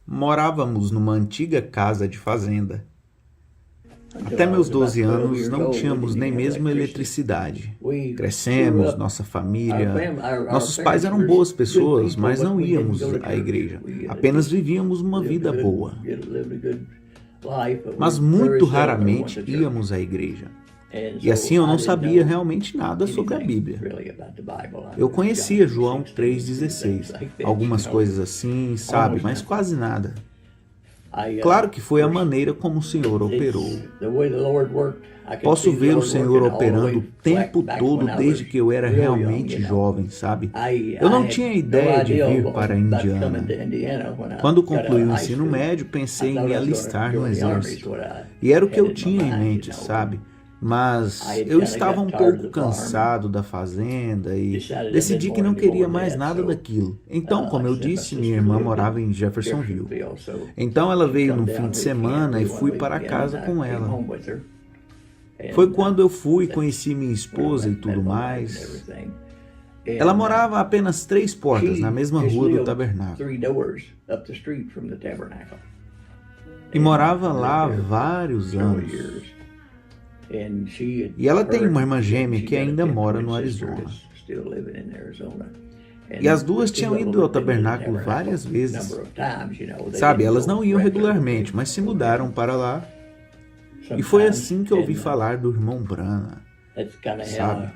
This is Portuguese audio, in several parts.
Morávamos numa antiga casa de fazenda. Até meus 12 anos não tínhamos nem mesmo eletricidade. Crescemos, nossa família... Nossos pais eram boas pessoas, mas não íamos à igreja. Apenas vivíamos uma vida boa. Mas muito raramente íamos à igreja. E assim eu não sabia realmente nada sobre a Bíblia. Eu conhecia João 3,16, algumas coisas assim, sabe, mas quase nada. Claro que foi a maneira como o Senhor operou. Posso ver o Senhor operando o tempo todo desde que eu era realmente jovem, sabe? Eu não tinha ideia de vir para a Indiana. Quando concluí o ensino médio, pensei em me alistar no exército. E era o que eu tinha em mente, sabe? Mas eu estava um pouco cansado da fazenda e decidi que não queria mais nada daquilo. Então, como eu disse, minha irmã morava em Jeffersonville. Então ela veio num fim de semana e fui para casa com ela. Foi quando eu fui, conheci minha esposa e tudo mais. Ela morava a apenas 3 portas na mesma rua do tabernáculo. E morava lá há vários anos. E ela tem uma irmã gêmea que ainda mora no Arizona. E as duas tinham ido ao tabernáculo várias vezes. Sabe, elas não iam regularmente, mas se mudaram para lá. E foi assim que eu ouvi falar do irmão Branham, sabe?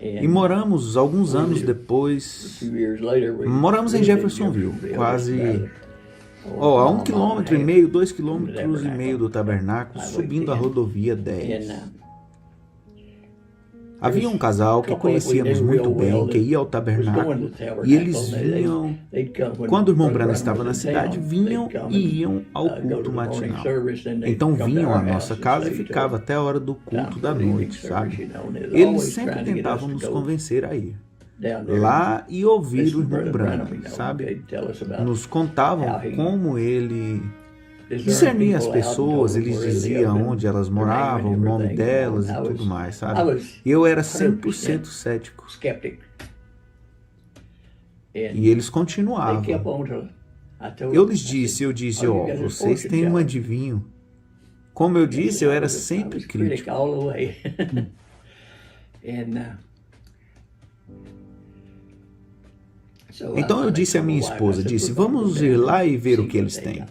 E moramos, alguns anos depois, moramos em Jeffersonville, quase... a 1,5 km, 2,5 km do tabernáculo, subindo a rodovia 10. Havia um casal que conhecíamos muito bem, que ia ao tabernáculo, e eles vinham, quando o irmão Branham estava na cidade, vinham e iam ao culto matinal. Então vinham à nossa casa e ficavam até a hora do culto da noite, sabe? Eles sempre tentavam nos convencer a ir lá e ouvir o irmão Branham, sabe? Nos contavam como ele discernia as pessoas, eles diziam onde elas moravam, o nome delas e tudo mais, sabe? E eu era 100% cético. E eles continuavam. Eu disse, vocês têm um adivinho. Como eu disse, eu era sempre crítico. Então eu disse à minha esposa, vamos ir lá e ver o que eles têm.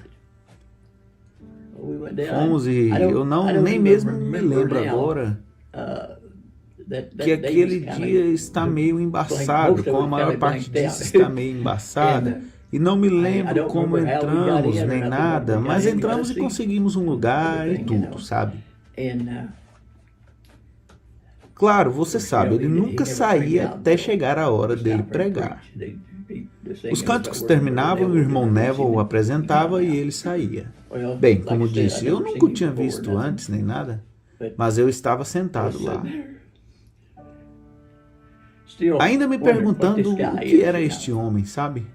Fomos e eu nem mesmo me lembro agora que aquele dia está meio embaçado, como a maior parte disso está meio embaçada. E não me lembro como entramos nem nada, mas entramos e conseguimos um lugar e tudo, sabe? Claro, você sabe, ele nunca saía até chegar a hora dele pregar. Os cânticos terminavam, o irmão Neville o apresentava e ele saía. Bem, como disse, eu nunca o tinha visto antes nem nada, mas eu estava sentado lá, ainda me perguntando o que era este homem, sabe?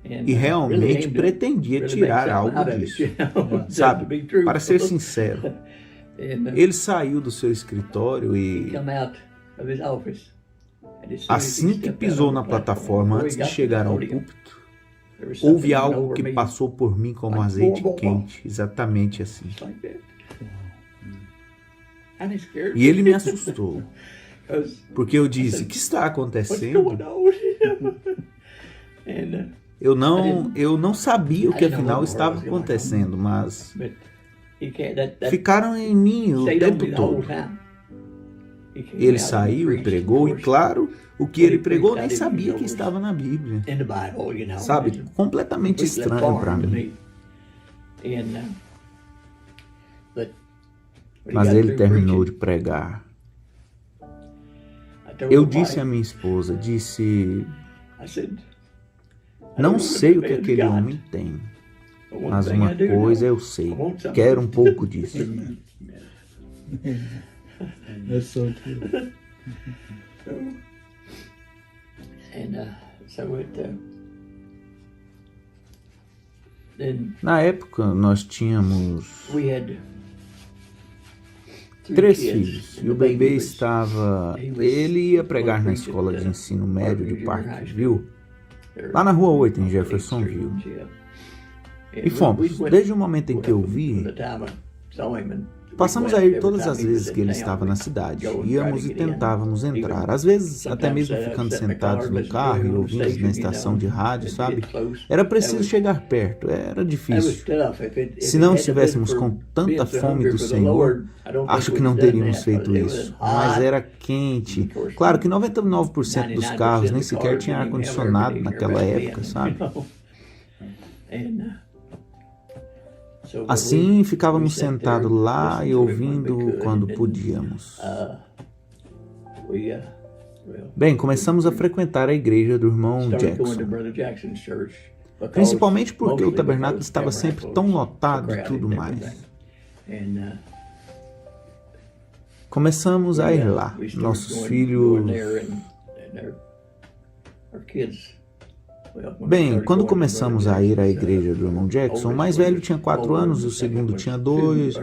E realmente pretendia tirar algo disso, sabe? Para ser sincero, ele saiu do seu escritório e... assim que pisou na plataforma, antes de chegar ao púlpito, houve algo que passou por mim como azeite quente, exatamente assim. E ele me assustou, porque eu disse, o que está acontecendo? Eu não sabia o que afinal estava acontecendo, mas ficaram em mim o tempo todo. Ele saiu e pregou, e claro, o que ele pregou nem sabia que estava na Bíblia. Sabe, completamente estranho para mim. Mas ele terminou de pregar. Eu disse à minha esposa, não sei o que aquele homem tem, mas uma coisa eu sei, quero um pouco disso. That's so true. Na época, nós tínhamos 3 filhos, e o bebê estava... Ele ia pregar na escola de ensino médio de Parkville, lá na Rua 8, em Jeffersonville. E fomos. Desde o momento em que eu vi, passamos a ir todas as vezes que ele estava na cidade. Íamos e tentávamos entrar. Às vezes, até mesmo ficando sentados no carro e ouvindo na estação de rádio, sabe? Era preciso chegar perto, era difícil. Se não estivéssemos com tanta fome do Senhor, acho que não teríamos feito isso. Mas era quente. Claro que 99% dos carros nem sequer tinha ar-condicionado naquela época, sabe? Assim, ficávamos sentados lá e ouvindo quando podíamos. Bem, começamos a frequentar a igreja do irmão Jackson, principalmente porque o tabernáculo estava sempre tão lotado e tudo mais. Começamos a ir lá. Nossos filhos... Bem, quando começamos a ir à igreja do irmão Jackson, o mais velho tinha 4 anos e o segundo tinha 2,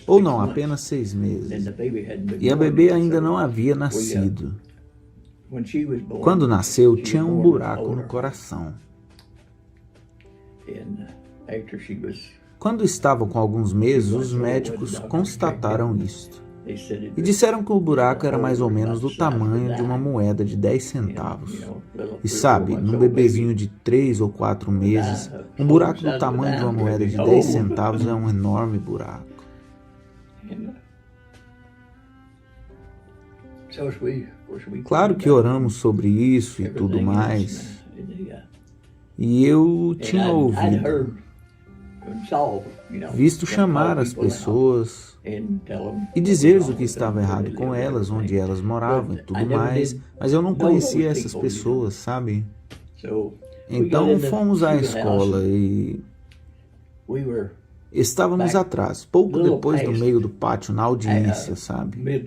ou não, apenas 6 meses. E a bebê ainda não havia nascido. Quando nasceu, tinha um buraco no coração. Quando estava com alguns meses, os médicos constataram isto. E disseram que o buraco era mais ou menos do tamanho de uma moeda de 10 centavos. E sabe, num bebezinho de 3 ou 4 meses, um buraco do tamanho de uma moeda de 10 centavos é um enorme buraco. Claro que oramos sobre isso e tudo mais. E eu tinha ouvido, visto chamar as pessoas e dizer-lhes o que estava errado com elas, onde elas moravam e tudo mais, mas eu não conhecia essas pessoas, sabe? Então fomos à escola e estávamos atrás, pouco depois do meio do pátio, na audiência, sabe?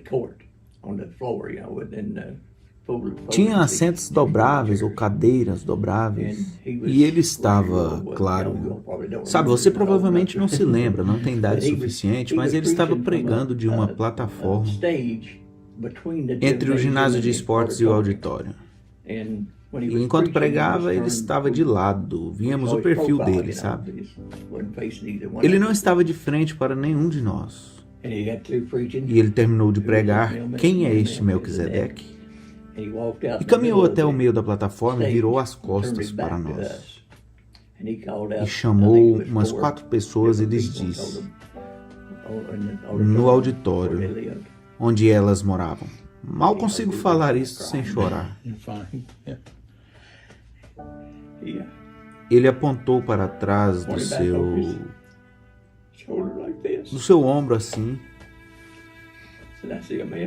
Tinha assentos dobráveis ou cadeiras dobráveis. E ele estava, claro... Sabe, você provavelmente não se lembra, não tem idade suficiente, mas ele estava pregando de uma plataforma entre o ginásio de esportes e o auditório. E enquanto pregava, ele estava de lado, víamos o perfil dele, sabe? Ele não estava de frente para nenhum de nós. E ele terminou de pregar, quem é este Melquisedeque? E caminhou até o meio da plataforma e virou as costas para nós. E chamou umas 4 pessoas e lhes disse, no auditório, onde elas moravam. Mal consigo falar isso sem chorar. Ele apontou para trás do seu ombro assim.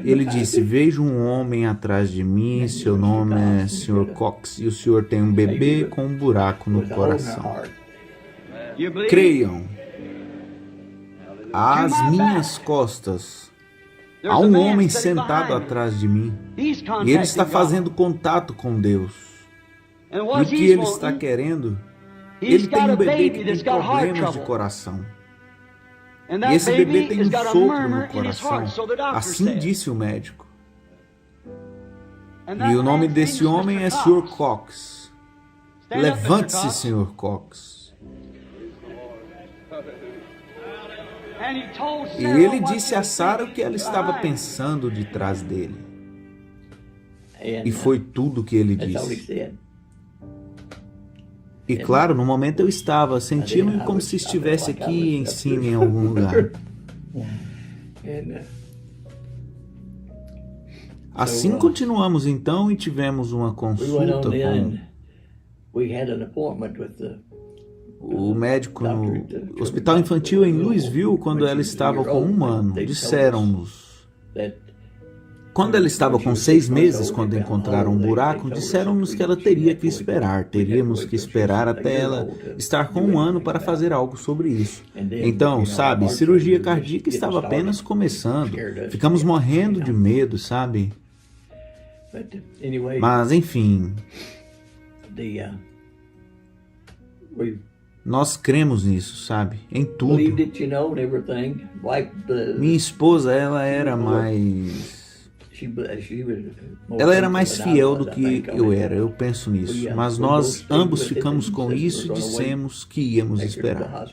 Ele disse, vejo um homem atrás de mim, seu nome é Sr. Cox, e o senhor tem um bebê com um buraco no coração. Creiam, às minhas costas, há um homem sentado atrás de mim, e ele está fazendo contato com Deus. E o que ele está querendo? Ele tem um bebê que tem problemas de coração. E esse bebê tem um sopro no coração. Assim disse o médico. E o nome desse homem é Sr. Cox. Levante-se, Sr. Cox. E ele disse a Sarah o que ela estava pensando de trás dele. E foi tudo o que ele disse. E claro, no momento eu estava sentindo como se estivesse aqui em cima em algum lugar. Assim continuamos então e tivemos uma consulta com o médico no Hospital Infantil em Louisville quando ela estava com 1 ano. Disseram-nos... Quando ela estava com 6 meses, quando encontraram um buraco, disseram-nos que ela teria que esperar. Teríamos que esperar até ela estar com 1 ano para fazer algo sobre isso. Então, sabe, cirurgia cardíaca estava apenas começando. Ficamos morrendo de medo, sabe? Mas, enfim... Nós cremos nisso, sabe? Em tudo. Minha esposa, ela era mais... Ela era mais fiel do que eu era, eu penso nisso. Mas nós ambos ficamos com isso e dissemos que íamos esperar.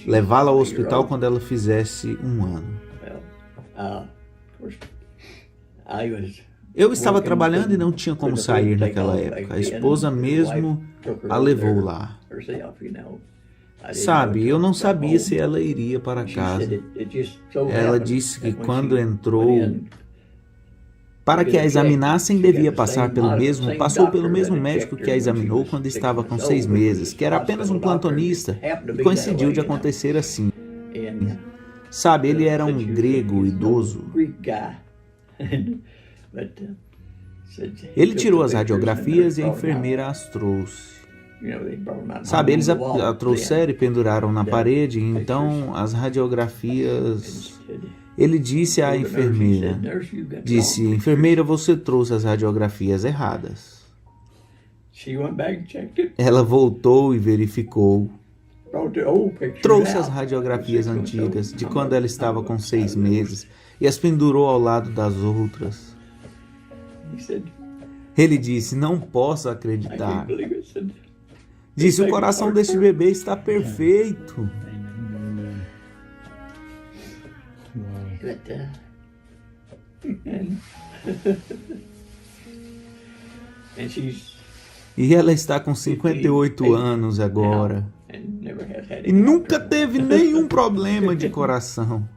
Levá-la ao hospital quando ela fizesse 1 ano. Eu estava trabalhando e não tinha como sair naquela época. A esposa mesmo a levou lá. Sabe, eu não sabia se ela iria para casa. Ela disse que quando entrou, para que a examinassem, devia passar passou pelo mesmo médico que a examinou quando estava com 6 meses, que era apenas um plantonista, e coincidiu de acontecer assim. Sabe, ele era um grego idoso. Ele tirou as radiografias e a enfermeira as trouxe. Sabe, eles a trouxeram e penduraram na parede, então as radiografias... Ele disse à enfermeira, enfermeira, você trouxe as radiografias erradas. Ela voltou e verificou. Trouxe as radiografias antigas, de quando ela estava com 6 meses, e as pendurou ao lado das outras. Ele disse, não posso acreditar. Disse, o coração deste bebê está perfeito. E ela está com 58 anos agora. E nunca teve nenhum problema de coração.